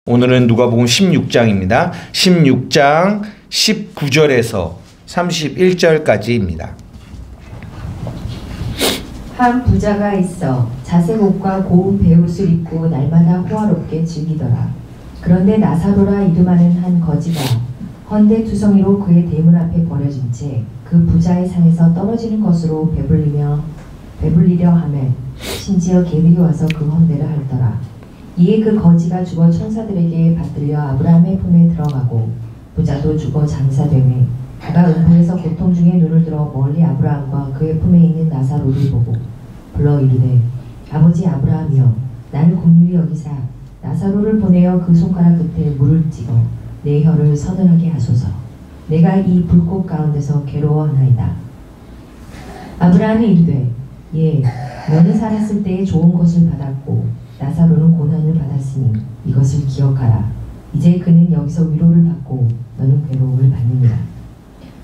오늘은 누가복음 16장입니다. 16장 19절에서 31절까지입니다. 한 부자가 있어 자색 옷과 고운 베옷을 입고 날마다 호화롭게 즐기더라. 그런데 나사로라 이름하는 한 거지가 헌데 투성이로 그의 대문 앞에 버려진 채 그 부자의 상에서 떨어지는 것으로 배불리려 하매 심지어 개들이 와서 그 헌데를 핥더라. 이에 그 거지가 죽어 천사들에게 받들려 아브라함의 품에 들어가고 부자도 죽어 장사되매 그가 음부에서 고통 중에 눈을 들어 멀리 아브라함과 그의 품에 있는 나사로를 보고 불러 이르되 아버지 아브라함이여 나를 긍휼히 여기사 나사로를 보내어 그 손가락 끝에 물을 찍어 내 혀를 서늘하게 하소서. 내가 이 불꽃 가운데서 괴로워하나이다. 아브라함이 이르되 예 너는 살았을 때에 좋은 것을 받았고 나사로는 고난을 받았으니 이것을 기억하라. 이제 그는 여기서 위로를 받고 너는 괴로움을 받느니라.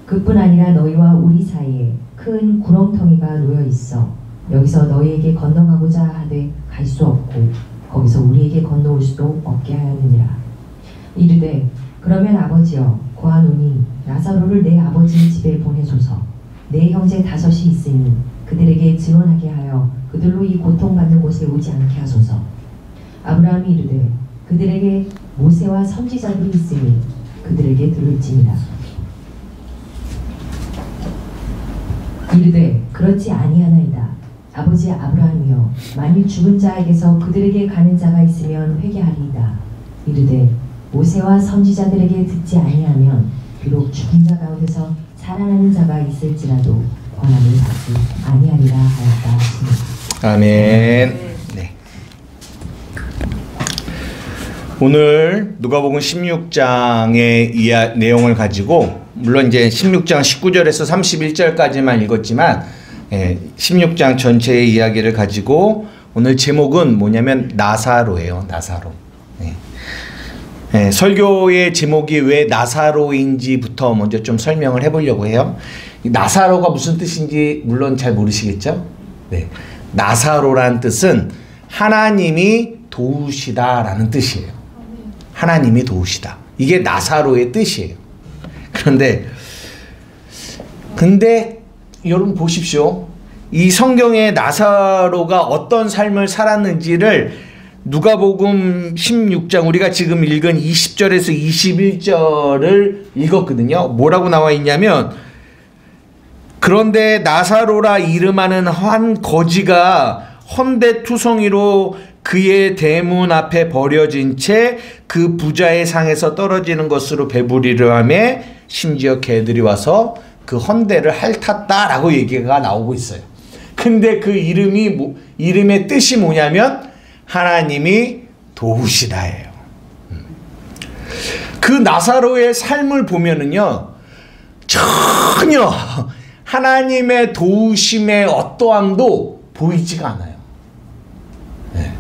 그뿐 아니라 너희와 우리 사이에 큰 구렁텅이가 놓여 있어 여기서 너희에게 건너가고자 하되 갈 수 없고 거기서 우리에게 건너올 수도 없게 하였느니라. 이르되 그러면 아버지여 고하노니 나사로를 내 아버지 집에 보내소서. 내 형제 5이 있으니 그들에게 증언하게 하여 그들로 이 고통받는 곳에 오지 않게 하소서. 아브라함이 이르되 그들에게 모세와 선지자들이 있으니 그들에게 들을지니라. 이르되 그렇지 아니하나이다. 아버지 아브라함이여 만일 죽은 자에게서 그들에게 가는 자가 있으면 회개하리이다. 이르되 모세와 선지자들에게 듣지 아니하면 비록 죽은 자 가운데서 살아나는 자가 있을지라도 권한을 받지 아니하리라 하였다 하시니. 아멘. 네. 오늘 누가복음 16장의 내용을 가지고 물론 이제 16장 19절에서 31절까지만 읽었지만 16장 전체의 이야기를 가지고 오늘 제목은 뭐냐면 나사로예요. 나사로. 설교의 제목이 왜 나사로인지부터 먼저 좀 설명을 해보려고 해요. 나사로가 무슨 뜻인지 물론 잘 모르시겠죠? 네. 나사로란 뜻은 하나님이 도우시다라는 뜻이에요. 하나님이 도우시다. 이게 나사로의 뜻이에요. 근데 여러분 보십시오. 이 성경에 나사로가 어떤 삶을 살았는지를 누가복음 16장 우리가 지금 읽은 20절에서 21절을 읽었거든요. 뭐라고 나와 있냐면 그런데 나사로라 이름하는 한 거지가 헌데투성이로 그의 대문 앞에 버려진 채 그 부자의 상에서 떨어지는 것으로 배부리려 하며 심지어 개들이 와서 그 헌데를 핥았다라고 얘기가 나오고 있어요. 근데 그 이름의 뜻이 뭐냐면 하나님이 도우시다예요. 그 나사로의 삶을 보면은요, 전혀 하나님의 도우심의 어떠함도 보이지가 않아요. 네.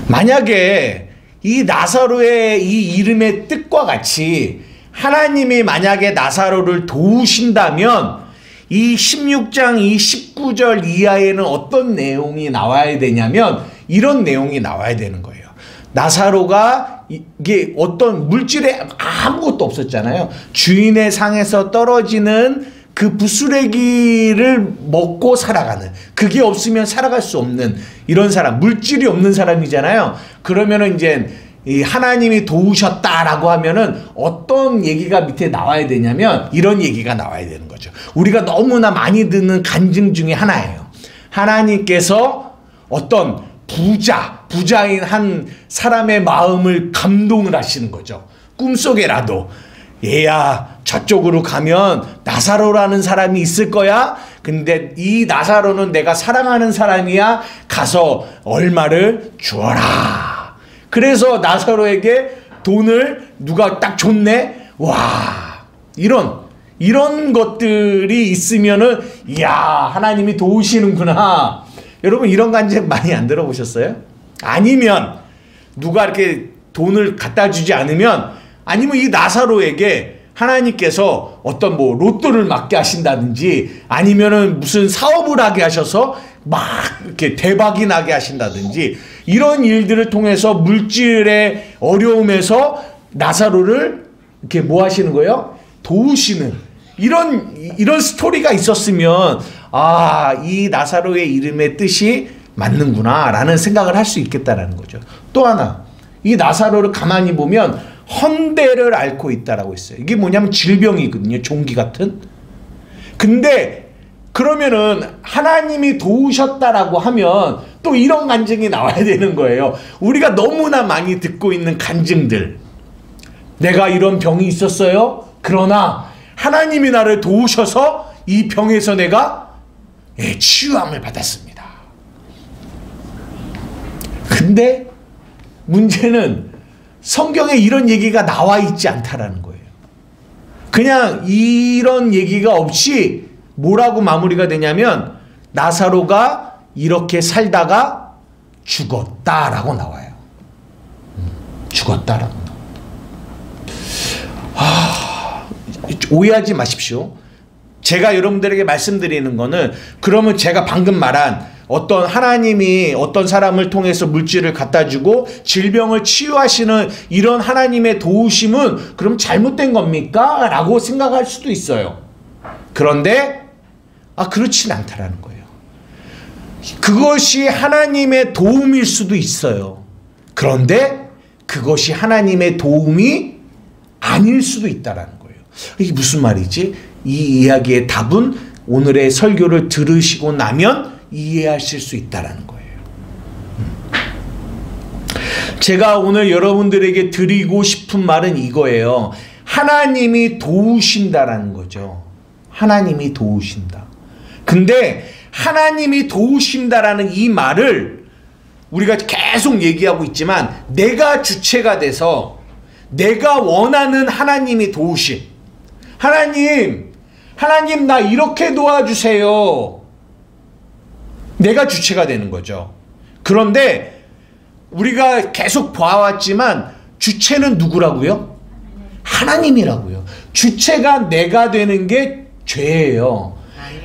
만약에 이 나사로의 이 이름의 뜻과 같이 하나님이 만약에 나사로를 도우신다면 이 16장 이 19절 이하에는 어떤 내용이 나와야 되냐면 이런 내용이 나와야 되는 거예요. 나사로가 이게 어떤 물질에 아무것도 없었잖아요. 주인의 상에서 떨어지는 그 부스레기를 먹고 살아가는, 그게 없으면 살아갈 수 없는 이런 사람, 물질이 없는 사람이잖아요. 그러면은 이제 이 하나님이 도우셨다라고 하면은 어떤 얘기가 밑에 나와야 되냐면 이런 얘기가 나와야 되는 거죠. 우리가 너무나 많이 듣는 간증 중에 하나예요. 하나님께서 어떤 부자인 한 사람의 마음을 감동을 하시는 거죠. 꿈속에라도 얘야 저쪽으로 가면 나사로라는 사람이 있을 거야. 근데 이 나사로는 내가 사랑하는 사람이야. 가서 얼마를 주어라. 그래서 나사로에게 돈을 누가 딱 줬네. 와, 이런 것들이 있으면은 이야 하나님이 도우시는구나. 여러분 이런 간증 많이 안 들어보셨어요? 아니면 누가 이렇게 돈을 갖다 주지 않으면, 아니면 이 나사로에게 하나님께서 어떤 뭐 로또를 맞게 하신다든지 아니면은 무슨 사업을 하게 하셔서 막 이렇게 대박이 나게 하신다든지 이런 일들을 통해서 물질의 어려움에서 나사로를 이렇게 뭐 하시는 거예요? 도우시는 이런 스토리가 있었으면 이 나사로의 이름의 뜻이 맞는구나 라는 생각을 할 수 있겠다라는 거죠. 또 하나, 이 나사로를 가만히 보면 헌대를 앓고 있다라고 했어요. 이게 뭐냐면 질병이거든요. 종기 같은. 근데 그러면은 하나님이 도우셨다라고 하면 또 이런 간증이 나와야 되는 거예요. 우리가 너무나 많이 듣고 있는 간증들. 내가 이런 병이 있었어요. 그러나 하나님이 나를 도우셔서 이 병에서 내가 치유함을 받았습니다. 근데 문제는 성경에 이런 얘기가 나와 있지 않다라는 거예요. 그냥 이런 얘기가 없이 뭐라고 마무리가 되냐면 나사로가 이렇게 살다가 죽었다라고 나와요. 죽었다라고 나와요. 오해하지 마십시오. 제가 여러분들에게 말씀드리는 거는 그러면 제가 방금 말한 어떤 하나님이 어떤 사람을 통해서 물질을 갖다 주고 질병을 치유하시는 이런 하나님의 도우심은 그럼 잘못된 겁니까? 라고 생각할 수도 있어요. 그런데 그렇진 않다라는 거예요. 그것이 하나님의 도움일 수도 있어요. 그런데 그것이 하나님의 도움이 아닐 수도 있다라는 거예요. 이게 무슨 말이지? 이 이야기의 답은 오늘의 설교를 들으시고 나면 이해하실 수 있다라는 거예요. 제가 오늘 여러분들에게 드리고 싶은 말은 이거예요. 하나님이 도우신다라는 거죠. 하나님이 도우신다. 근데 하나님이 도우신다라는 이 말을 우리가 계속 얘기하고 있지만 내가 주체가 돼서 내가 원하는 하나님이 도우심. 하나님 나 이렇게 도와주세요. 내가 주체가 되는 거죠. 그런데 우리가 계속 봐왔지만 주체는 누구라고요? 하나님이라고요. 주체가 내가 되는 게 죄예요.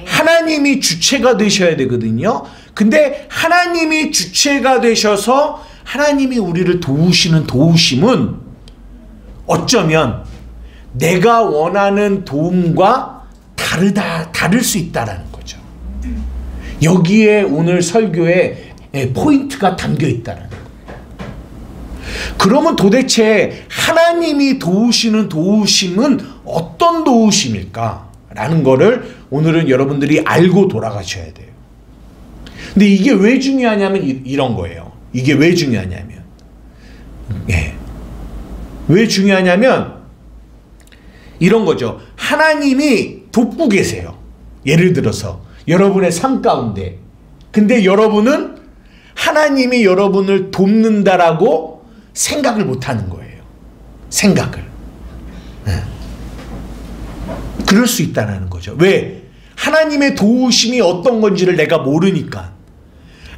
하나님이 주체가 되셔야 되거든요. 근데 하나님이 주체가 되셔서 하나님이 우리를 도우시는 도우심은 어쩌면 내가 원하는 도움과 다를 수 있다라는 거죠. 여기에 오늘 설교에 포인트가 담겨 있다는 거예요. 그러면 도대체 하나님이 도우시는 도우심은 어떤 도우심일까? 라는 거를 오늘은 여러분들이 알고 돌아가셔야 돼요. 근데 이게 왜 중요하냐면 이런 거예요. 이게 왜 중요하냐면 왜 중요하냐면 이런 거죠. 하나님이 돕고 계세요. 예를 들어서 여러분의 삶 가운데. 근데 여러분은 하나님이 여러분을 돕는다라고 생각을 못하는 거예요. 생각을. 그럴 수 있다는 거죠. 왜? 하나님의 도우심이 어떤 건지를 내가 모르니까.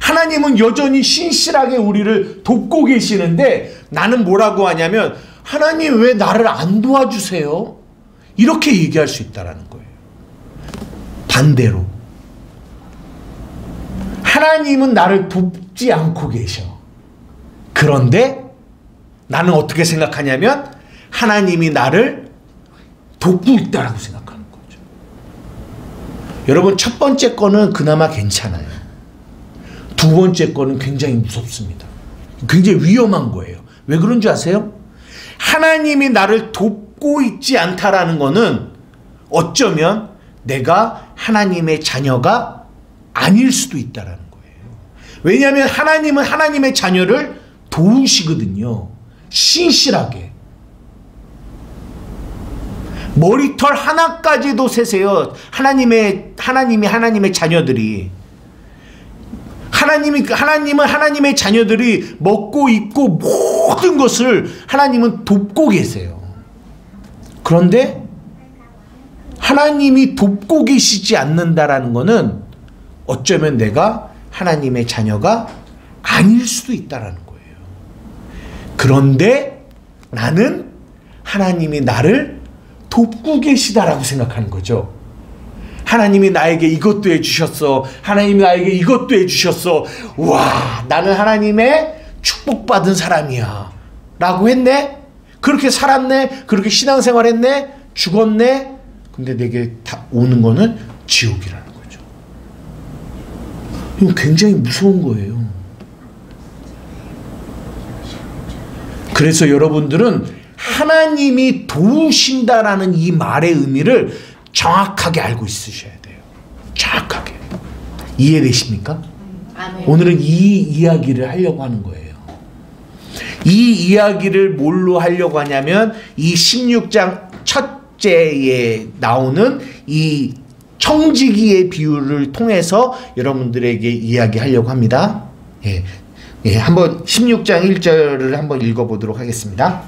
하나님은 여전히 신실하게 우리를 돕고 계시는데 나는 뭐라고 하냐면 하나님 왜 나를 안 도와주세요? 이렇게 얘기할 수 있다는 거예요. 반대로 하나님은 나를 돕지 않고 계셔. 그런데 나는 어떻게 생각하냐면 하나님이 나를 돕고 있다라고 생각하는 거죠. 여러분 첫 번째 거는 그나마 괜찮아요. 두 번째 거는 굉장히 무섭습니다. 굉장히 위험한 거예요. 왜 그런 줄 아세요? 하나님이 나를 돕고 있지 않다라는 거는 어쩌면 내가 하나님의 자녀가 아닐 수도 있다라는 거예요. 왜냐하면 하나님은 하나님의 자녀를 도우시거든요. 신실하게. 머리털 하나까지도 세세요. 하나님의 자녀들이. 하나님은 하나님의 자녀들이 먹고 입고 모든 것을 하나님은 돕고 계세요. 그런데 하나님이 돕고 계시지 않는다라는 것은 어쩌면 내가 하나님의 자녀가 아닐 수도 있다라는 거예요. 그런데 나는 하나님이 나를 돕고 계시다라고 생각하는 거죠. 하나님이 나에게 이것도 해주셨어. 하나님이 나에게 이것도 해주셨어. 와, 나는 하나님의 축복받은 사람이야 라고 했네. 그렇게 살았네. 그렇게 신앙생활 했네. 죽었네. 근데 내게 다 오는 거는 지옥이라는 거죠. 이거 굉장히 무서운 거예요. 그래서 여러분들은 하나님이 도우신다라는 이 말의 의미를 정확하게 알고 있으셔야 돼요. 정확하게. 이해되십니까? 오늘은 이 이야기를 하려고 하는 거예요. 이 이야기를 뭘로 하려고 하냐면 이 16장 첫째에 나오는 이 청지기의 비유를 통해서 여러분들에게 이야기하려고 합니다. 예, 한번 16장 1절을 한번 읽어보도록 하겠습니다.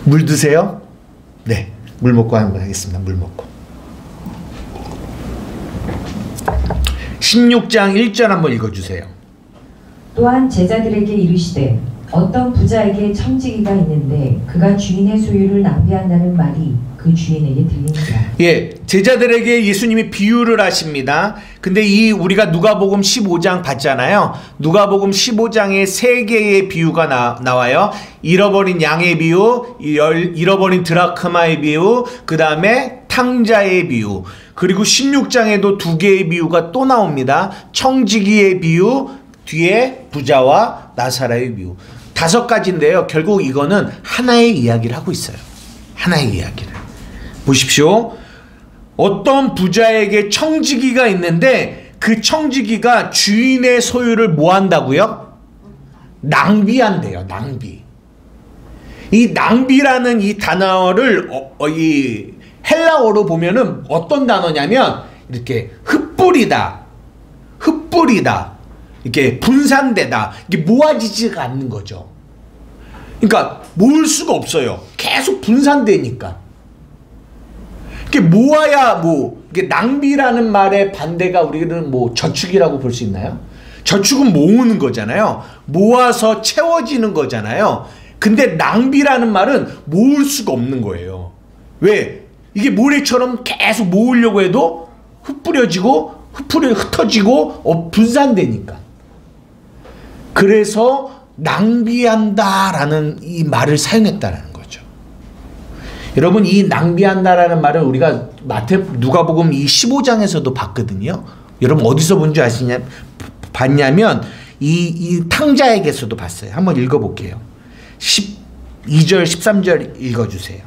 물 드세요? 네, 물 먹고 한번 하겠습니다. 물 먹고. 16장 1절 한번 읽어주세요. 또한 제자들에게 이르시되 어떤 부자에게 청지기가 있는데 그가 주인의 소유를 낭비한다는 말이 그 주인에게 들립니다. 예, 제자들에게 예수님이 비유를 하십니다. 근데 이 우리가 누가복음 15장 봤잖아요. 누가복음 15장에 세 개의 비유가 나와요. 잃어버린 양의 비유, 잃어버린 드라크마의 비유, 그 다음에 탕자의 비유, 그리고 16장에도 두 개의 비유가 또 나옵니다. 청지기의 비유, 뒤에 부자와 나사로의 비유. 5가지인데요. 결국 이거는 하나의 이야기를 하고 있어요. 하나의 이야기를. 보십시오. 어떤 부자에게 청지기가 있는데 그 청지기가 주인의 소유를 뭐 한다고요? 낭비한대요. 낭비. 이 낭비라는 이 단어를 이 헬라어로 보면은 어떤 단어냐면 이렇게 흩뿌리다, 흩뿌리다, 이렇게 분산되다, 이게 모아지지가 않는 거죠. 그러니까 모을 수가 없어요. 계속 분산되니까. 이게 모아야 이게 낭비라는 말의 반대가 우리는 저축이라고 볼 수 있나요? 저축은 모으는 거잖아요. 모아서 채워지는 거잖아요. 근데 낭비라는 말은 모을 수가 없는 거예요. 왜? 이게 모래처럼 계속 모으려고 해도 흩뿌려지고 흩어지고 분산되니까. 그래서 낭비한다라는 이 말을 사용했다라는 거죠. 여러분, 이 낭비한다라는 말을 우리가 누가복음 이 15장에서도 봤거든요. 여러분 어디서 본 줄 봤냐면 이 탕자에게서도 봤어요. 한번 읽어볼게요. 12절 13절 읽어주세요.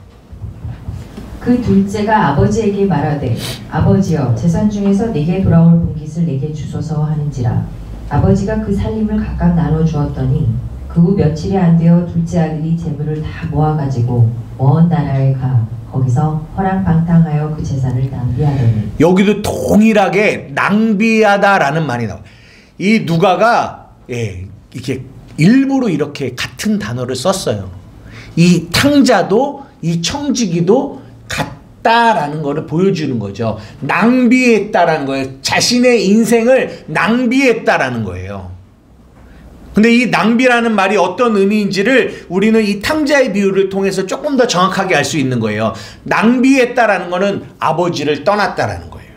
그 둘째가 아버지에게 말하되 아버지여 재산 중에서 내게 돌아올 분깃을 내게 주소서 하는지라. 아버지가 그 살림을 각각 나눠 주었더니 그 후 며칠이 안 되어 둘째 아들이 재물을 다 모아가지고 먼 나라에 가 거기서 허랑방탕하여 그 재산을 낭비하더니. 여기도 동일하게 낭비하다라는 말이 나와요. 이 누가가 이렇게 일부러 이렇게 같은 단어를 썼어요. 이 탕자도 이 청지기도 같다라는 것을 보여주는 거죠. 낭비했다라는 거예요. 자신의 인생을 낭비했다라는 거예요. 근데 이 낭비라는 말이 어떤 의미인지를 우리는 이 탕자의 비유를 통해서 조금 더 정확하게 알 수 있는 거예요. 낭비했다라는 거는 아버지를 떠났다라는 거예요.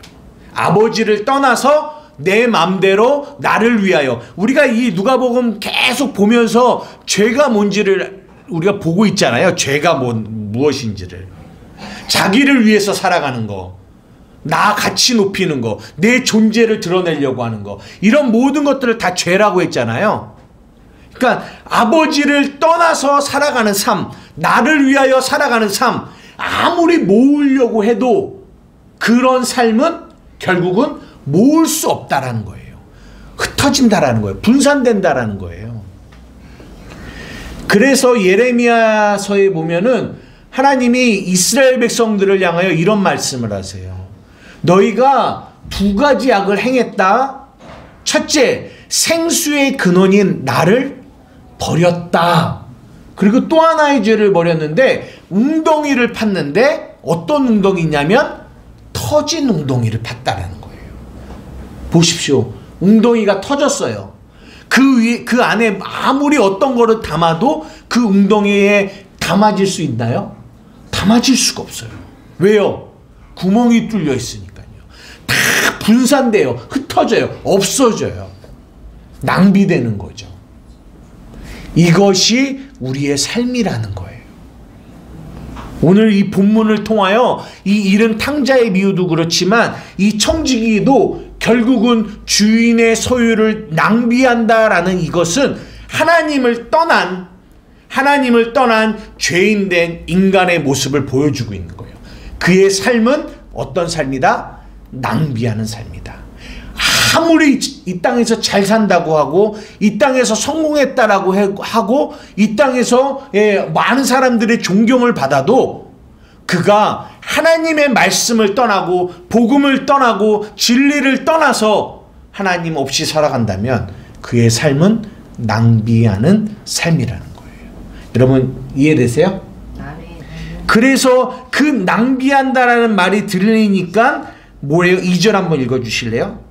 아버지를 떠나서 내 맘대로 나를 위하여. 우리가 이 누가복음 계속 보면서 죄가 뭔지를 우리가 보고 있잖아요. 죄가 무엇인지를. 자기를 위해서 살아가는 거, 나 가치 높이는 거, 내 존재를 드러내려고 하는 거, 이런 모든 것들을 다 죄라고 했잖아요. 그러니까 아버지를 떠나서 살아가는 삶, 나를 위하여 살아가는 삶, 아무리 모으려고 해도 그런 삶은 결국은 모을 수 없다라는 거예요. 흩어진다라는 거예요. 분산된다라는 거예요. 그래서 예레미야서에 보면은 하나님이 이스라엘 백성들을 향하여 이런 말씀을 하세요. 너희가 2가지 악을 행했다. 첫째, 생수의 근원인 나를 버렸다. 그리고 또 하나의 죄를 버렸는데 웅덩이를 팠는데 어떤 웅덩이냐면 터진 웅덩이를 팠다라는 거예요. 보십시오. 웅덩이가 터졌어요. 그 안에 아무리 어떤 거를 담아도 그 웅덩이에 담아질 수 있나요? 담아질 수가 없어요. 왜요? 구멍이 뚫려 있으니까요. 다 분산돼요. 흩어져요. 없어져요. 낭비되는 거죠. 이것이 우리의 삶이라는 거예요. 오늘 이 본문을 통하여 이 잃은 탕자의 비유도 그렇지만 이 청지기도 결국은 주인의 소유를 낭비한다라는 이것은 하나님을 떠난 죄인된 인간의 모습을 보여주고 있는 거예요. 그의 삶은 어떤 삶이다? 낭비하는 삶이다. 아무리 이 땅에서 잘 산다고 하고 이 땅에서 성공했다라고 하고 이 땅에서 많은 사람들의 존경을 받아도 그가 하나님의 말씀을 떠나고 복음을 떠나고 진리를 떠나서 하나님 없이 살아간다면 그의 삶은 낭비하는 삶이라는 거예요. 여러분 이해되세요? 그래서 그 낭비한다라는 말이 들리니까 뭐예요? 2절 한번 읽어주실래요?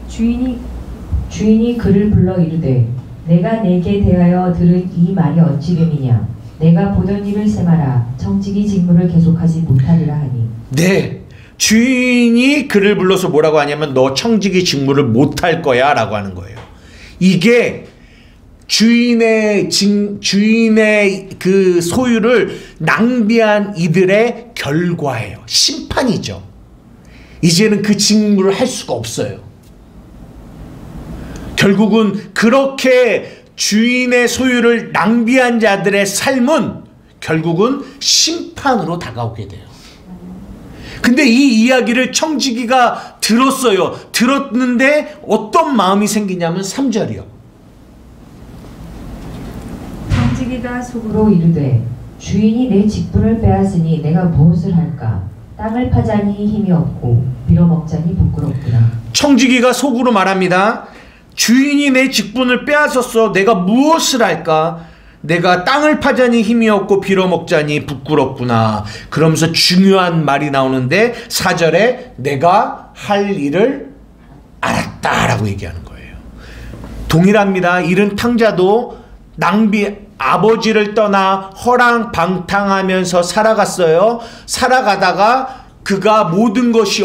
주인이 그를 불러 이르되 내가 내게 대하여 들은 이 말이 어찌 됨이냐 내가 보던 일을 세마라 청지기 직무를 계속하지 못하리라 하니. 네, 주인이 그를 불러서 뭐라고 하냐면 너 청지기 직무를 못할 거야 라고 하는 거예요. 이게 주인의 그 소유를 낭비한 이들의 결과예요. 심판이죠. 이제는 그 직무를 할 수가 없어요. 결국은 그렇게 주인의 소유를 낭비한 자들의 삶은 결국은 심판으로 다가오게 돼요. 근데 이 이야기를 청지기가 들었어요. 들었는데 어떤 마음이 생기냐면 3절이요. 청지기가 속으로 이르되 주인이 내 직분을 빼앗으니 내가 무엇을 할까? 땅을 파자니 힘이 없고 빌어먹자니 부끄럽구나. 청지기가 속으로 말합니다. 주인이 내 직분을 빼앗았어. 내가 무엇을 할까? 내가 땅을 파자니 힘이 없고 빌어먹자니 부끄럽구나. 그러면서 중요한 말이 나오는데 4절에 내가 할 일을 알았다라고 얘기하는 거예요. 동일합니다. 잃은 탕자도 아버지를 떠나 허랑방탕하면서 살아갔어요. 살아가다가 그가 모든 것이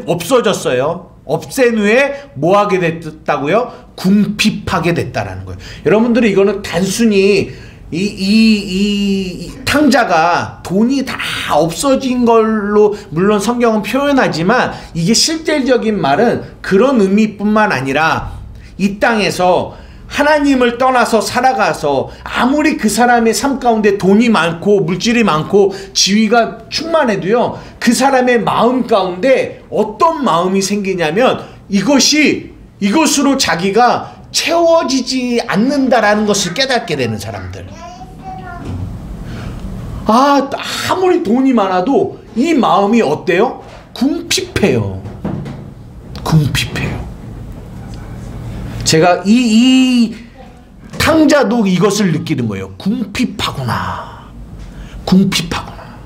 없어졌어요. 없앤 후에 뭐 하게 됐다고요? 궁핍하게 됐다라는 거예요. 여러분들이 이거는 단순히 이 탕자가 돈이 다 없어진 걸로 물론 성경은 표현하지만 이게 실질적인 말은 그런 의미뿐만 아니라 이 땅에서 하나님을 떠나서 살아가서 아무리 그 사람의 삶 가운데 돈이 많고 물질이 많고 지위가 충만해도요, 그 사람의 마음 가운데 어떤 마음이 생기냐면 이것으로 자기가 채워지지 않는다라는 것을 깨닫게 되는 사람들. 아무리 돈이 많아도 이 마음이 어때요? 궁핍해요. 궁핍해요. 제가 이 탕자도 이것을 느끼는 거예요. 궁핍하구나. 궁핍하구나.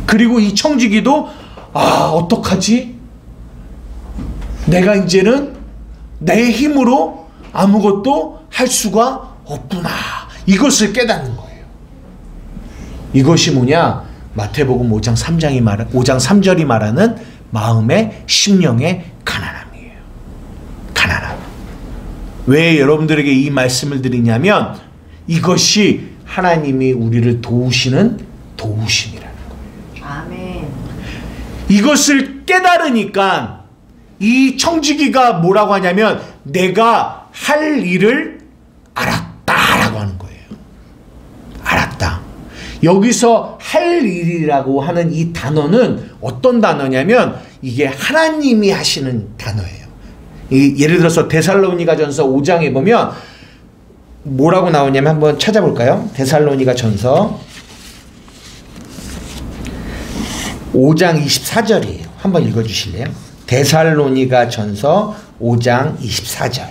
그리고 이 청지기도 어떡하지? 내가 이제는 내 힘으로 아무것도 할 수가 없구나. 이것을 깨닫는 거예요. 이것이 뭐냐? 마태복음 5장 3절이 말하는 마음의 심령의 가난함. 왜 여러분들에게 이 말씀을 드리냐면 이것이 하나님이 우리를 도우시는 도우심이라는 거예요. 아멘. 이것을 깨달으니까 이 청지기가 뭐라고 하냐면 내가 할 일을 알았다라고 하는 거예요. 알았다. 여기서 할 일이라고 하는 이 단어는 어떤 단어냐면 이게 하나님이 하시는 단어예요. 예를 들어서 데살로니가전서 5장에 보면 뭐라고 나오냐면 한번 찾아볼까요? 데살로니가전서 5장 24절이에요. 한번 읽어주실래요? 데살로니가전서 5장 24절.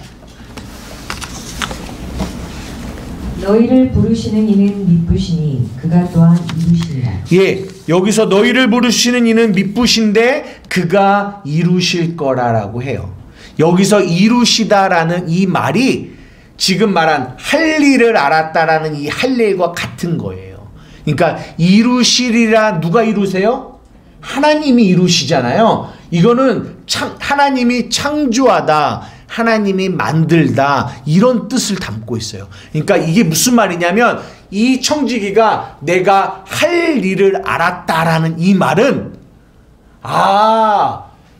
너희를 부르시는 이는 미쁘시니 그가 또한 이루시리라. 예, 여기서 너희를 부르시는 이는 미쁘신데 그가 이루실 거라라고 해요. 여기서 이루시다라는 이 말이 지금 말한 할 일을 알았다라는 이 할 일과 같은 거예요. 그러니까 이루시리라 누가 이루세요? 하나님이 이루시잖아요. 이거는 하나님이 창조하다, 하나님이 만들다, 이런 뜻을 담고 있어요. 그러니까 이게 무슨 말이냐면 이 청지기가 내가 할 일을 알았다라는 이 말은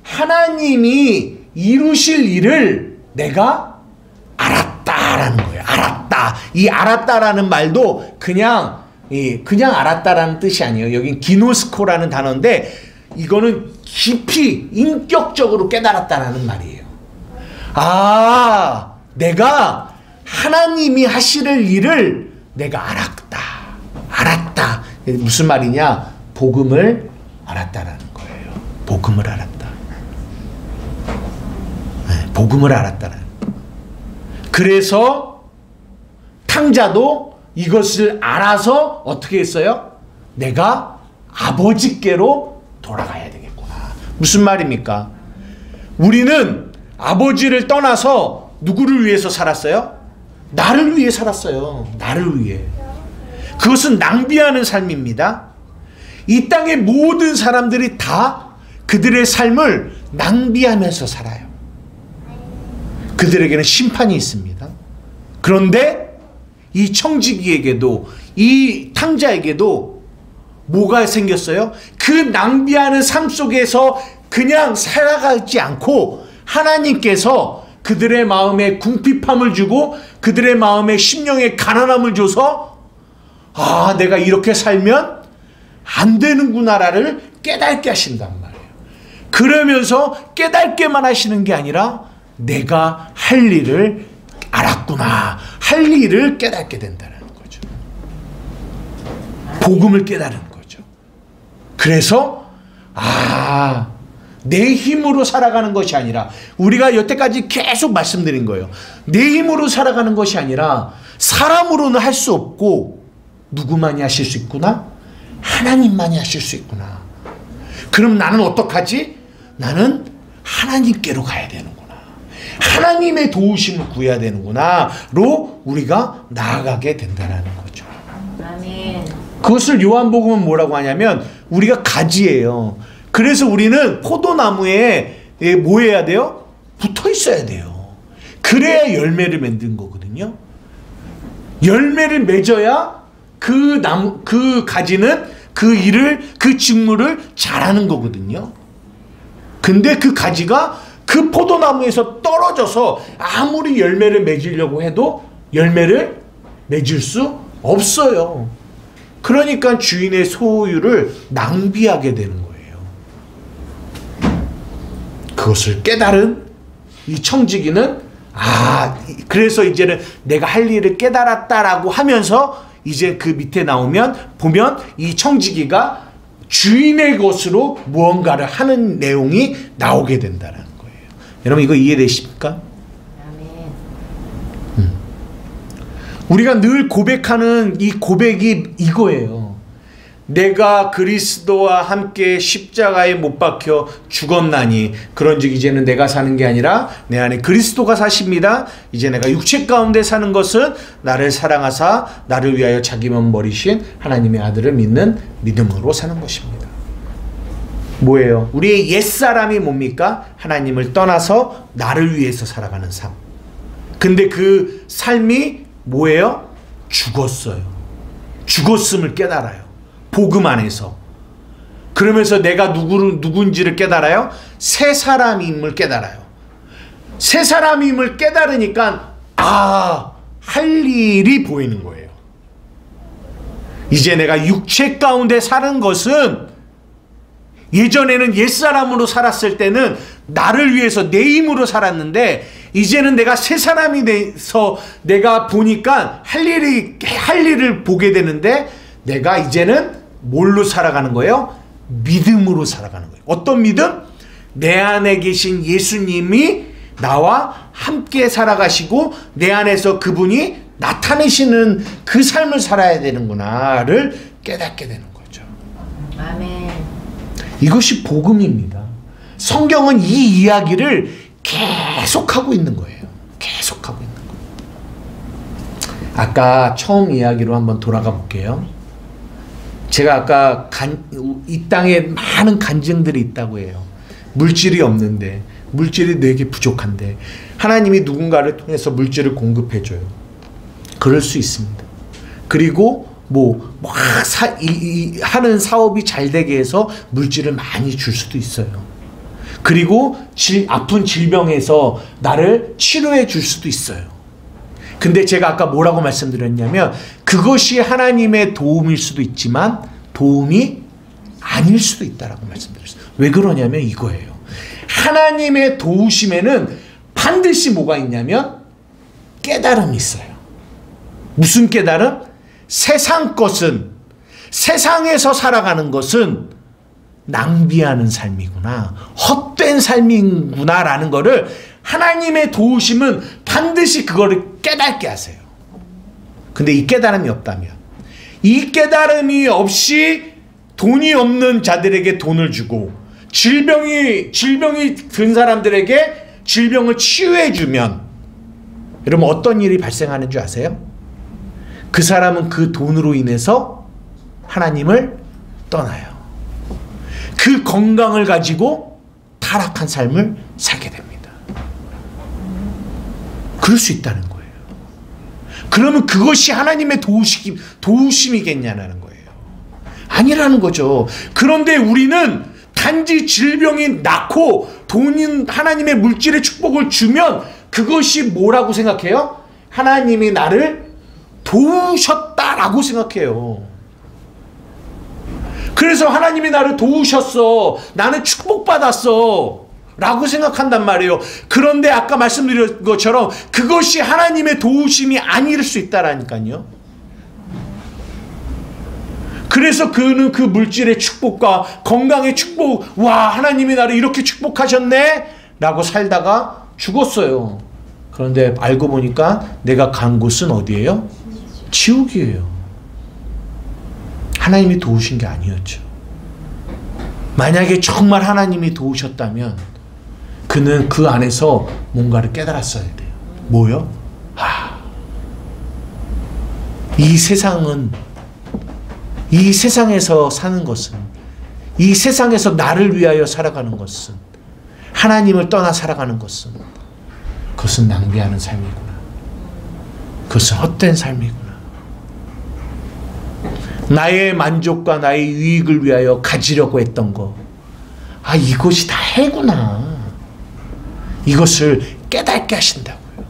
하나님이 이루실 일을 내가 알았다라는 거예요. 알았다. 이 알았다라는 말도 그냥 알았다라는 뜻이 아니에요. 여긴 기노스코라는 단어인데 이거는 깊이 인격적으로 깨달았다라는 말이에요. 내가 하나님이 하실 일을 내가 알았다. 무슨 말이냐? 복음을 알았다라는 거예요. 복음을 알았다. 네, 복음을 알았다라는 거예요. 그래서 탕자도 이것을 알아서 어떻게 했어요? 내가 아버지께로 돌아가야 되겠구나. 무슨 말입니까? 우리는 아버지를 떠나서 누구를 위해서 살았어요? 나를 위해 살았어요. 나를 위해. 그것은 낭비하는 삶입니다. 이 땅의 모든 사람들이 다 그들의 삶을 낭비하면서 살아요. 그들에게는 심판이 있습니다. 그런데 이 청지기에게도, 이 탕자에게도 뭐가 생겼어요? 그 낭비하는 삶 속에서 그냥 살아가지 않고 하나님께서 그들의 마음에 궁핍함을 주고 그들의 마음에 심령에 가난함을 줘서 내가 이렇게 살면 안 되는구나를 깨닫게 하신단 말이에요. 그러면서 깨닫게만 하시는 게 아니라 내가 할 일을 알았구나, 할 일을 깨닫게 된다는 거죠. 복음을 깨달은 거죠. 그래서 내 힘으로 살아가는 것이 아니라, 우리가 여태까지 계속 말씀드린 거예요. 내 힘으로 살아가는 것이 아니라 사람으로는 할 수 없고 누구만이 하실 수 있구나? 하나님만이 하실 수 있구나. 그럼 나는 어떡하지? 나는 하나님께로 가야 되는구나. 하나님의 도우심을 구해야 되는구나로 우리가 나아가게 된다는 거죠. 아멘. 그것을 요한복음은 뭐라고 하냐면 우리가 가지예요. 그래서 우리는 포도나무에 뭐 해야 돼요? 붙어 있어야 돼요. 그래야 열매를 맺는 거거든요. 열매를 맺어야 그 가지는 그 직무를 잘하는 거거든요. 근데 그 가지가 그 포도나무에서 떨어져서 아무리 열매를 맺으려고 해도 열매를 맺을 수 없어요. 그러니까 주인의 소유를 낭비하게 되는 거예요. 그것을 깨달은 이 청지기는 그래서 이제는 내가 할 일을 깨달았다라고 하면서 이제 그 밑에 보면 이 청지기가 주인의 것으로 무언가를 하는 내용이 나오게 된다는 거예요. 여러분 이거 이해되십니까? 아멘. 우리가 늘 고백하는 이 고백이 이거예요. 내가 그리스도와 함께 십자가에 못 박혀 죽었나니 그런즉 이제는 내가 사는 게 아니라 내 안에 그리스도가 사십니다. 이제 내가 육체 가운데 사는 것은 나를 사랑하사 나를 위하여 자기 몸 버리신 하나님의 아들을 믿는 믿음으로 사는 것입니다. 뭐예요? 우리의 옛사람이 뭡니까? 하나님을 떠나서 나를 위해서 살아가는 삶. 근데 그 삶이 뭐예요? 죽었어요. 죽었음을 깨달아요. 복음 안에서. 그러면서 내가 누군지를 깨달아요. 새 사람임을 깨달아요. 새 사람임을 깨달으니까 할 일이 보이는 거예요. 이제 내가 육체 가운데 사는 것은 예전에는 옛사람으로 살았을 때는 나를 위해서 내 힘으로 살았는데 이제는 내가 새 사람이 돼서 내가 보니까 할 일을 보게 되는데 내가 이제는 뭘로 살아가는 거예요? 믿음으로 살아가는 거예요. 어떤 믿음? 내 안에 계신 예수님이 나와 함께 살아가시고 내 안에서 그분이 나타내시는 그 삶을 살아야 되는구나를 깨닫게 되는 거죠. 아멘. 이것이 복음입니다. 성경은 이 이야기를 계속하고 있는 거예요. 계속하고 있는 거예요. 아까 처음 이야기로 한번 돌아가 볼게요. 제가 아까 이 땅에 많은 간증들이 있다고 해요. 물질이 없는데, 물질이 내게 부족한데 하나님이 누군가를 통해서 물질을 공급해줘요. 그럴 수 있습니다. 그리고 하는 사업이 잘 되게 해서 물질을 많이 줄 수도 있어요. 그리고 아픈 질병에서 나를 치료해 줄 수도 있어요. 근데 제가 아까 뭐라고 말씀드렸냐면 그것이 하나님의 도움일 수도 있지만 도움이 아닐 수도 있다라고 말씀드렸어요. 왜 그러냐면 이거예요. 하나님의 도우심에는 반드시 뭐가 있냐면 깨달음이 있어요. 무슨 깨달음? 세상 것은, 세상에서 살아가는 것은 낭비하는 삶이구나, 헛된 삶이구나 라는 거를 하나님의 도우심은 반드시 그거를 깨닫게 하세요. 근데 이 깨달음이 없다면, 이 깨달음이 없이 돈이 없는 자들에게 돈을 주고 질병이 든 사람들에게 질병을 치유해 주면 여러분 어떤 일이 발생하는 줄 아세요? 그 사람은 그 돈으로 인해서 하나님을 떠나요. 그 건강을 가지고 타락한 삶을 살게 됩니다. 그럴 수 있다는 거예요. 그러면 그것이 하나님의 도우심이겠냐는 거예요. 아니라는 거죠. 그런데 우리는 단지 질병이 낫고 돈인 하나님의 물질의 축복을 주면 그것이 뭐라고 생각해요? 하나님이 나를 도우셨다라고 생각해요. 그래서 하나님이 나를 도우셨어, 나는 축복받았어 라고 생각한단 말이에요. 그런데 아까 말씀드린 것처럼 그것이 하나님의 도우심이 아닐 수 있다라니까요. 그래서 그는 그 물질의 축복과 건강의 축복, 와 하나님이 나를 이렇게 축복하셨네 라고 살다가 죽었어요. 그런데 알고 보니까 내가 간 곳은 어디예요? 지옥이에요. 하나님이 도우신 게 아니었죠. 만약에 정말 하나님이 도우셨다면 그는 그 안에서 뭔가를 깨달았어야 돼요. 뭐요? 이 세상은, 이 세상에서 사는 것은, 이 세상에서 나를 위하여 살아가는 것은, 하나님을 떠나 살아가는 것은, 그것은 낭비하는 삶이구나. 그것은 헛된 삶이구나. 나의 만족과 나의 유익을 위하여 가지려고 했던 거, 이것이 다 해구나. 이것을 깨닫게 하신다고요.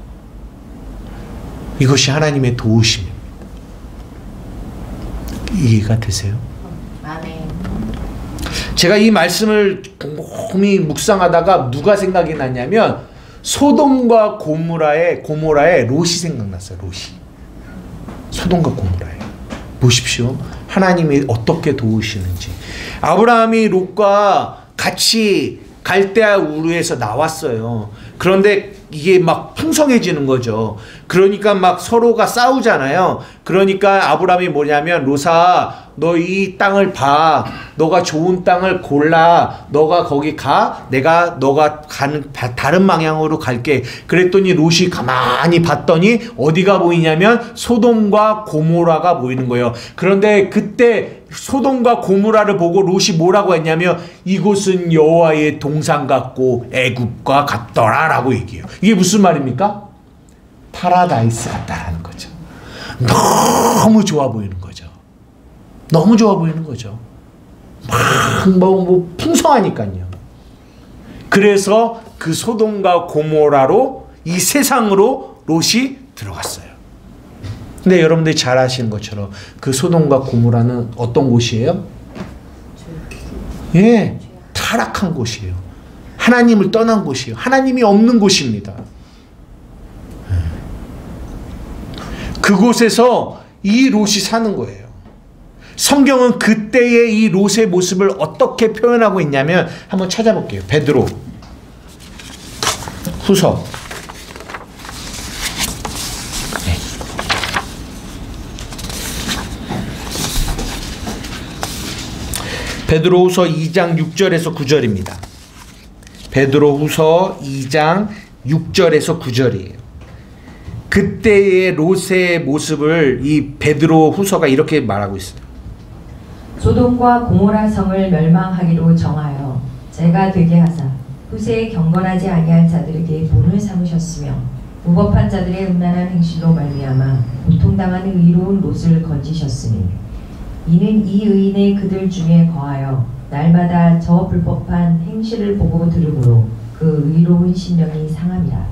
이것이 하나님의 도우심입니다. 이해가 되세요? 아멘. 제가 이 말씀을 곰곰이 묵상하다가 누가 생각이 났냐면 소돔과 고모라의 롯이 생각났어요. 롯이. 소돔과 고모라에. 보십시오. 하나님이 어떻게 도우시는지. 아브라함이 롯과 같이 갈대아 우르에서 나왔어요. 그런데 이게 막 풍성해지는 거죠. 그러니까 막 서로가 싸우잖아요. 그러니까 아브라함이 뭐냐면, 롯아, 너 이 땅을 봐. 너가 좋은 땅을 골라. 너가 거기 가. 내가 너가 가는 다른 방향으로 갈게. 그랬더니 롯이 가만히 봤더니 어디가 보이냐면 소돔과 고모라가 보이는 거예요. 그런데 그때 소돔과 고모라를 보고 롯이 뭐라고 했냐면, 이곳은 여호와의 동산 같고 애굽과 같더라 라고 얘기해요. 이게 무슨 말입니까? 파라다이스 같다라는 거죠. 너무 좋아 보이는 거죠. 너무 좋아 보이는 거죠. 막 풍성하니까요. 그래서 그 소돔과 고모라로, 이 세상으로 롯이 들어갔어요. 근데 여러분들이 잘 아시는 것처럼 그 소돔과 고모라는 어떤 곳이에요? 예, 타락한 곳이에요. 하나님을 떠난 곳이에요. 하나님이 없는 곳입니다. 그곳에서 이 롯이 사는 거예요. 성경은 그때의 이 롯의 모습을 어떻게 표현하고 있냐면 한번 찾아볼게요. 베드로 후서 베드로후서 2장 6절에서 9절입니다. 베드로후서 2장 6절에서 9절이에요. 그때의 롯의 모습을 이 베드로후서가 이렇게 말하고 있어요. 소돔과 고모라 성을 멸망하기로 정하여 제가 되게 하사 후세에 경건하지 아니할 자들에게 본을 삼으셨으며 무법한 자들의 음란한 행실로 말미암아 고통당하는 의로운 롯을 건지셨으니 이는 이 의인의 그들 중에 거하여 날마다 저 불법한 행실을 보고 들으므로 그 의로운 심령이 상함이라.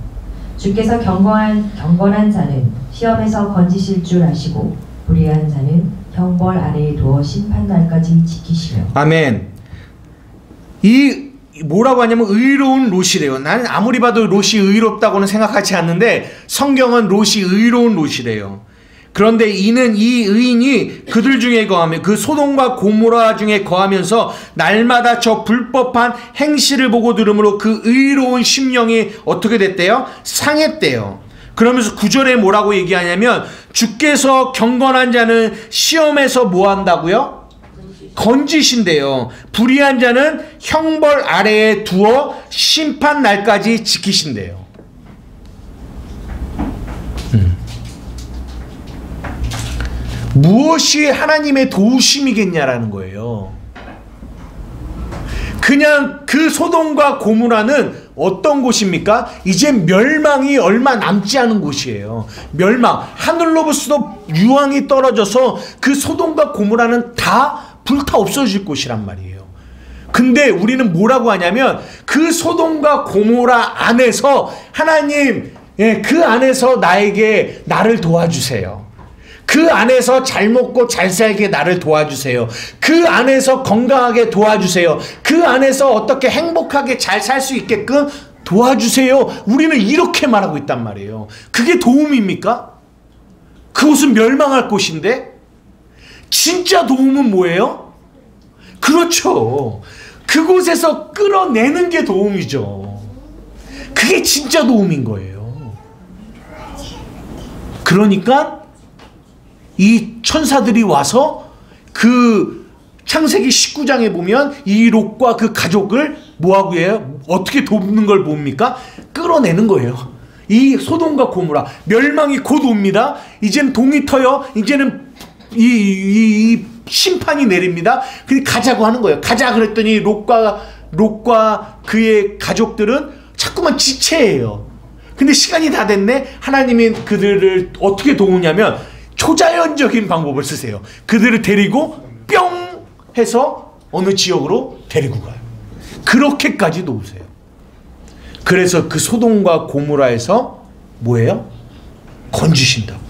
주께서 경건한 자는 시험에서 건지실 줄 아시고 불의한 자는 형벌 아래에 두어 심판날까지 지키시며. 아멘. 이 뭐라고 하냐면 의로운 롯이래요. 나는 아무리 봐도 롯이 의롭다고는 생각하지 않는데 성경은 롯이 의로운 롯이래요. 그런데 이는 이 의인이 그들 중에 거하며 그 소돔과 고모라 중에 거하면서 날마다 저 불법한 행실을 보고 들으므로 그 의로운 심령이 어떻게 됐대요? 상했대요. 그러면서 9절에 뭐라고 얘기하냐면 주께서 경건한 자는 시험에서 뭐 한다고요? 건지신대요. 불의한 자는 형벌 아래에 두어 심판 날까지 지키신대요. 무엇이 하나님의 도우심이겠냐라는 거예요. 그냥 그 소돔과 고모라는 어떤 곳입니까? 이제 멸망이 얼마 남지 않은 곳이에요. 멸망. 하늘로부터 유황이 떨어져서 그 소돔과 고모라는 다 불타 없어질 곳이란 말이에요. 근데 우리는 뭐라고 하냐면 그 소돔과 고모라 안에서 하나님, 그 안에서 나를 도와주세요. 그 안에서 잘 먹고 잘 살게 나를 도와주세요. 그 안에서 건강하게 도와주세요. 그 안에서 어떻게 행복하게 잘 살 수 있게끔 도와주세요. 우리는 이렇게 말하고 있단 말이에요. 그게 도움입니까? 그곳은 멸망할 곳인데 진짜 도움은 뭐예요? 그렇죠. 그곳에서 끌어내는 게 도움이죠. 그게 진짜 도움인 거예요. 그러니까 이 천사들이 와서 그 창세기 19장에 보면 이 롯과 그 가족을 뭐하고 해요? 어떻게 돕는 걸 봅니까? 끌어내는 거예요. 이 소돔과 고모라 멸망이 곧 옵니다. 이제는 동이 터요. 이제는 이 심판이 내립니다. 그래서 가자고 하는 거예요. 가자 그랬더니 롯과 그의 가족들은 자꾸만 지체해요. 근데 시간이 다 됐네. 하나님이 그들을 어떻게 도우냐면 초자연적인 방법을 쓰세요. 그들을 데리고 뿅 해서 어느 지역으로 데리고 가요. 그렇게까지 놓으세요. 그래서 그 소돔과 고모라에서 뭐예요? 건지신다고.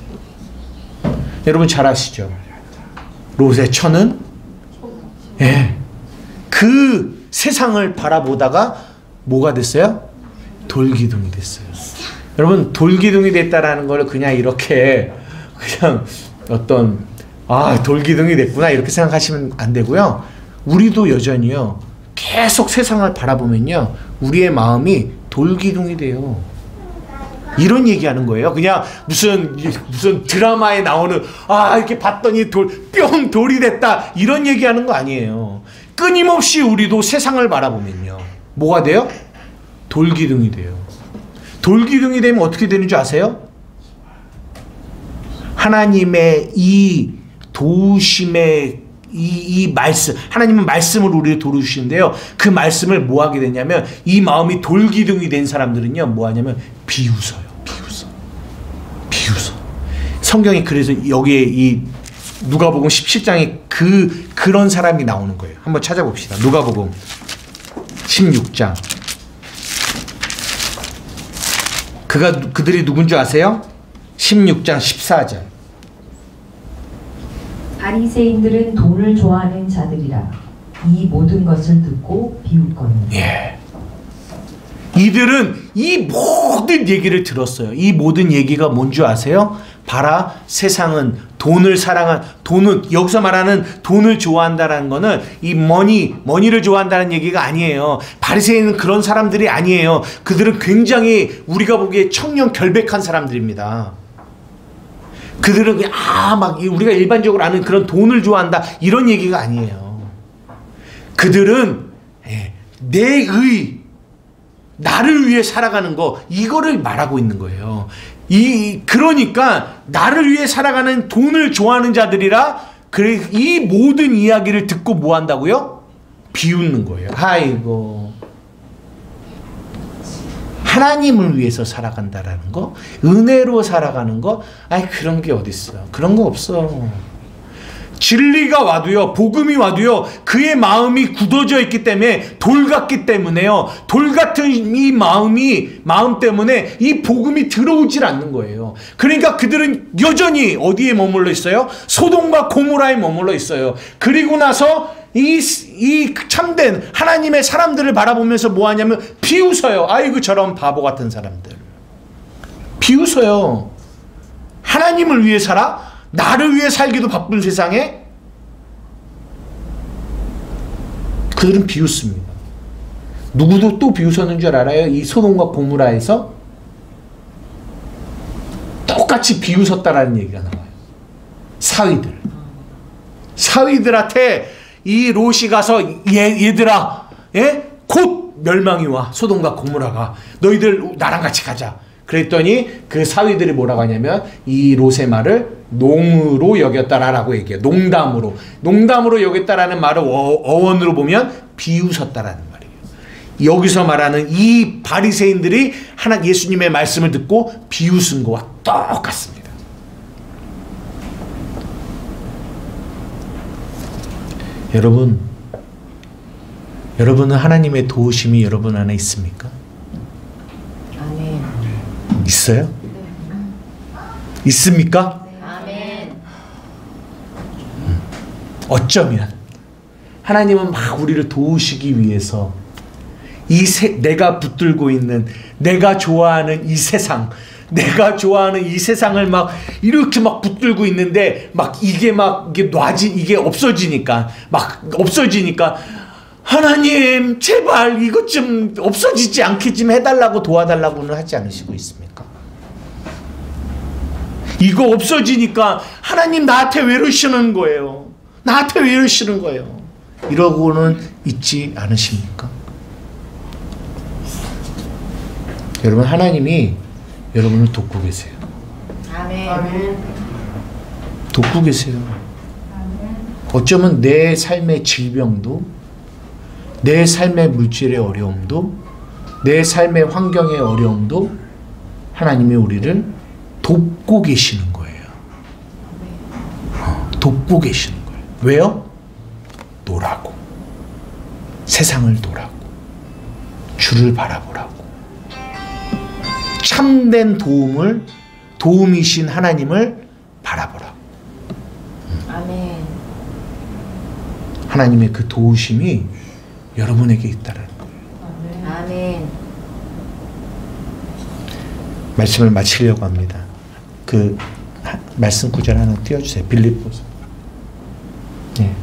여러분 잘 아시죠? 롯의 처는 그 세상을 바라보다가 뭐가 됐어요? 돌기둥이 됐어요. 여러분 돌기둥이 됐다라는 걸 그냥 이렇게 그냥 어떤 돌기둥이 됐구나 이렇게 생각하시면 안 되고요. 우리도 여전히요 계속 세상을 바라보면요 우리의 마음이 돌기둥이 돼요. 이런 얘기하는 거예요. 그냥 무슨 드라마에 나오는 이렇게 봤더니 뿅 돌이 됐다 이런 얘기하는 거 아니에요. 끊임없이 우리도 세상을 바라보면요 뭐가 돼요? 돌기둥이 돼요. 돌기둥이 되면 어떻게 되는 줄 아세요? 하나님의 이 도우심의 이 말씀, 하나님은 말씀을 우리를 도우시는데요. 그 말씀을 뭐 하게 되냐면 이 마음이 돌기둥이 된 사람들은요 뭐 하냐면 비웃어요. 비웃어. 성경이 그래서 여기에 이 누가복음 17장에 그런 사람이 나오는 거예요. 한번 찾아봅시다. 누가복음 16장. 그들이 누군 줄 아세요? 16장 14절. 바리새인들은 돈을 좋아하는 자들이라 이 모든 것을 듣고 비웃거늘. 이들은 이 모든 얘기를 들었어요. 이 모든 얘기가 뭔 줄 아세요? 봐라, 세상은 돈을 사랑한, 돈은 여기서 말하는 돈을 좋아한다는 거는 이 머니를 좋아한다는 얘기가 아니에요. 바리새인은 그런 사람들이 아니에요. 그들은 굉장히 우리가 보기에 청렴 결백한 사람들입니다. 그들은 그냥 막 우리가 일반적으로 아는 그런 돈을 좋아한다 이런 얘기가 아니에요. 그들은 나를 위해 살아가는 거 이거를 말하고 있는 거예요. 그러니까 나를 위해 살아가는 돈을 좋아하는 자들이라 그래 이 모든 이야기를 듣고 뭐 한다고요? 비웃는 거예요. 아이고, 하나님을 위해서 살아간다라는 거, 은혜로 살아가는 거, 아이 그런 게 어딨어. 그런 거 없어. 진리가 와도요, 복음이 와도요, 그의 마음이 굳어져 있기 때문에, 돌 같기 때문에요, 돌 같은 이 마음 때문에 이 복음이 들어오질 않는 거예요. 그러니까 그들은 여전히 어디에 머물러 있어요? 소돔과 고모라에 머물러 있어요. 그리고 나서 이 참된 하나님의 사람들을 바라보면서 뭐 하냐면 비웃어요. 아이고 저런 바보 같은 사람들. 비웃어요. 하나님을 위해 살아? 나를 위해 살기도 바쁜 세상에 그들은 비웃습니다. 누구도 또 비웃었는 줄 알아요? 이 소돔과 고모라에서 똑같이 비웃었다라는 얘기가 나와요. 사위들한테 이 롯이 가서 얘들아, 예? 곧 멸망이 와. 소돔과 고모라가 너희들 나랑 같이 가자. 그랬더니 그 사위들이 뭐라고 하냐면 이 롯의 말을 농으로 여겼다라고 얘기해요. 농담으로 여겼다라는 말을 어원으로 보면 비웃었다라는 말이에요. 여기서 말하는 이 바리새인들이 예수님의 말씀을 듣고 비웃은 거와 똑같습니다. 여러분은 하나님의 도우심이 여러분 안에 있습니까? 아멘. 있어요? 있습니까? 아멘. 어쩌면 하나님은 막 우리를 도우시기 위해서 내가 붙들고 있는, 내가 좋아하는 이 세상, 내가 좋아하는 이 세상을 막 이렇게 막 붙들고 있는데 이게 없어지니까 하나님 제발 이것 좀 없어지지 않게 좀 해달라고 도와달라고는 하지 않으시고 있습니까? 이거 없어지니까 하나님 나한테 왜 이러시는 거예요? 나한테 왜 이러시는 거예요? 이러고는 있지 않으십니까? 여러분, 하나님이 여러분을 돕고 계세요. 아멘. 돕고 계세요. 어쩌면 내 삶의 질병도, 내 삶의 물질의 어려움도, 내 삶의 환경의 어려움도 하나님이 우리를 돕고 계시는 거예요. 돕고 계시는 거예요. 왜요? 노라고. 세상을 노라고. 주를 바라보라고. 참된 도움이신 하나님을 바라보라고. 아멘. 하나님의 그 도우심이 여러분에게 있다는 거예요. 아멘. 말씀을 마치려고 합니다. 그 말씀 구절 하나 띄워주세요. 빌립보서. 네.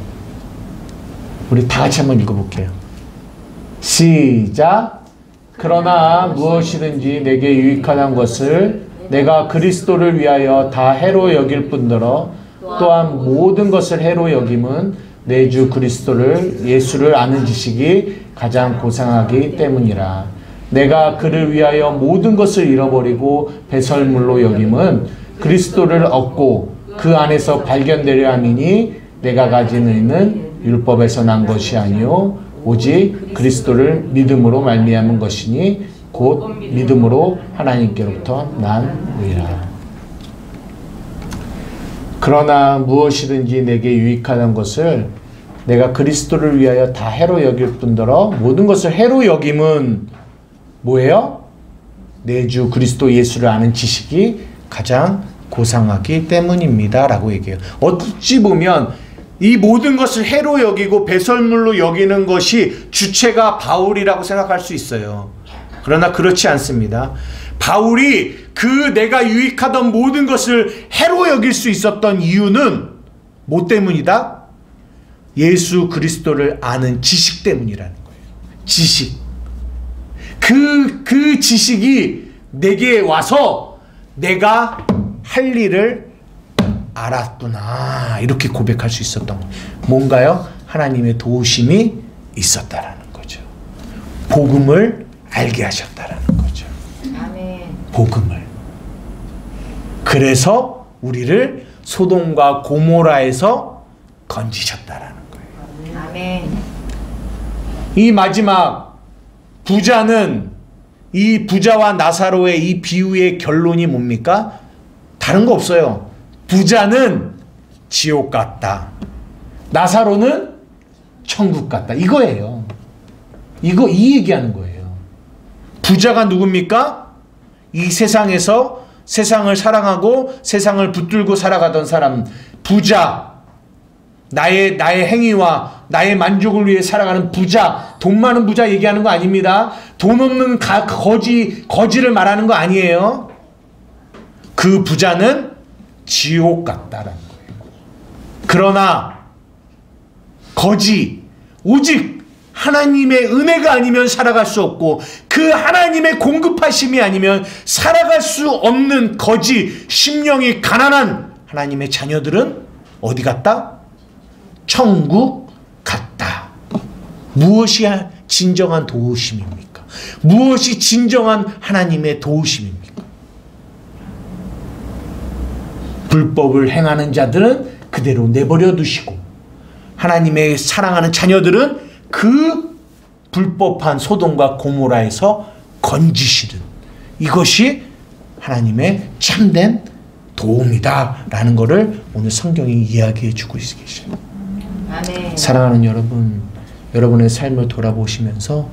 우리 다 같이 한번 읽어볼게요. 시작. 그러나 무엇이든지 내게 유익한 것을 내가 그리스도를 위하여 다 해로 여길 뿐더러 또한 모든 것을 해로 여김은 내 주 그리스도를 예수를 아는 지식이 가장 고상하기 때문이라. 내가 그를 위하여 모든 것을 잃어버리고 배설물로 여김은 그리스도를 얻고 그 안에서 발견되려 함이니 내가 가진 의는 율법에서 난 것이 아니요 오직 그리스도를 믿음으로 말미암은 것이니 곧 믿음으로 하나님께로부터 난 의라. 그러나 무엇이든지 내게 유익하는 것을 내가 그리스도를 위하여 다 해로 여길 뿐더러 모든 것을 해로 여김은 뭐예요? 내 주 그리스도 예수를 아는 지식이 가장 고상하기 때문입니다 라고 얘기해요. 어찌 보면 이 모든 것을 해로 여기고 배설물로 여기는 것이 주체가 바울이라고 생각할 수 있어요. 그러나 그렇지 않습니다. 바울이 그 내가 유익하던 모든 것을 해로 여길 수 있었던 이유는 뭐 때문이다? 예수 그리스도를 아는 지식 때문이라는 거예요. 지식. 그 지식이 내게 와서 내가 할 일을 알았구나 이렇게 고백할 수 있었던 거예요. 뭔가요? 하나님의 도우심이 있었다라는 거죠. 복음을 알게 하셨다라는 거죠. 아멘. 복음을. 그래서 우리를 소돔과 고모라에서 건지셨다라는 거예요. 아멘. 이 마지막 부자는, 이 부자와 나사로의 이 비유의 결론이 뭡니까? 다른 거 없어요. 부자는 지옥 같다, 나사로는 천국 같다, 이거예요. 이 얘기하는 거예요. 부자가 누굽니까? 이 세상에서 세상을 사랑하고 세상을 붙들고 살아가던 사람, 부자, 나의 행위와 나의 만족을 위해 살아가는 부자, 돈 많은 부자 얘기하는 거 아닙니다. 돈 없는 거지를 말하는 거 아니에요. 그 부자는 지옥 같다라는 거예요. 그러나 거지, 오직 하나님의 은혜가 아니면 살아갈 수 없고 그 하나님의 공급하심이 아니면 살아갈 수 없는 거지, 심령이 가난한 하나님의 자녀들은 어디 갔다? 천국 갔다. 무엇이 진정한 도우심입니까? 무엇이 진정한 하나님의 도우심입니까? 불법을 행하는 자들은 그대로 내버려 두시고 하나님의 사랑하는 자녀들은 그 불법한 소돔과 고모라에서 건지시는, 이것이 하나님의 참된 도움이다 라는 것을 오늘 성경이 이야기해 주고 계십니다. 아멘. 사랑하는 여러분, 여러분의 삶을 돌아보시면서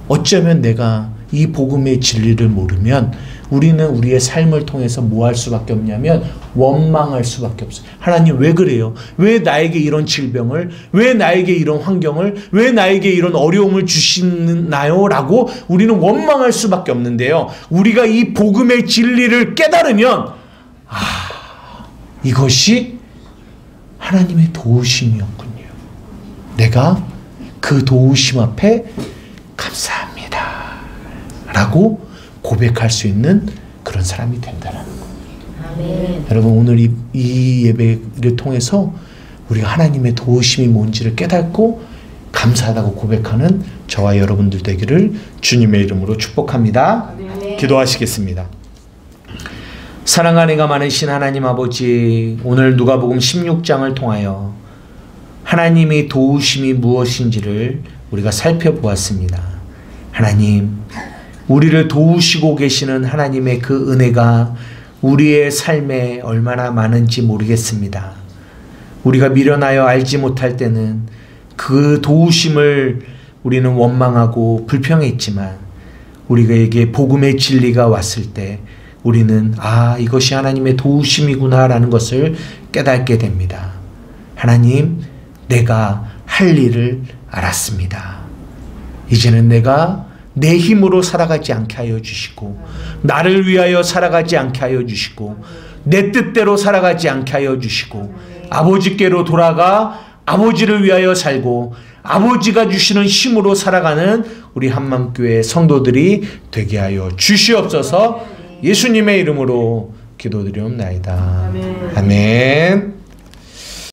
어쩌면 내가 이 복음의 진리를 모르면 우리는 우리의 삶을 통해서 뭐 할 수밖에 없냐면 원망할 수밖에 없어요. 하나님 왜 그래요? 왜 나에게 이런 질병을, 왜 나에게 이런 환경을, 왜 나에게 이런 어려움을 주시나요? 라고 우리는 원망할 수밖에 없는데요. 우리가 이 복음의 진리를 깨달으면 이것이 하나님의 도우심이었군요. 내가 그 도우심 앞에 감사합니다 라고 고백할 수 있는 그런 사람이 된다는 거예요. 아멘. 여러분, 오늘 이 예배를 통해서 우리가 하나님의 도우심이 뭔지를 깨닫고 감사하다고 고백하는 저와 여러분들 되기를 주님의 이름으로 축복합니다. 아멘. 기도하시겠습니다. 사랑과 은혜가 많으신 하나님 아버지, 오늘 누가복음 16장을 통하여 하나님의 도우심이 무엇인지를 우리가 살펴보았습니다. 하나님, 우리를 도우시고 계시는 하나님의 그 은혜가 우리의 삶에 얼마나 많은지 모르겠습니다. 우리가 미련하여 알지 못할 때는 그 도우심을 우리는 원망하고 불평했지만 우리에게 복음의 진리가 왔을 때 우리는 이것이 하나님의 도우심이구나 라는 것을 깨닫게 됩니다. 하나님, 내가 할 일을 알았습니다. 이제는 내가 내 힘으로 살아가지 않게 하여 주시고 나를 위하여 살아가지 않게 하여 주시고 내 뜻대로 살아가지 않게 하여 주시고 아버지께로 돌아가 아버지를 위하여 살고 아버지가 주시는 힘으로 살아가는 우리 한맘교회 성도들이 되게 하여 주시옵소서. 예수님의 이름으로 기도드리옵나이다. 아멘.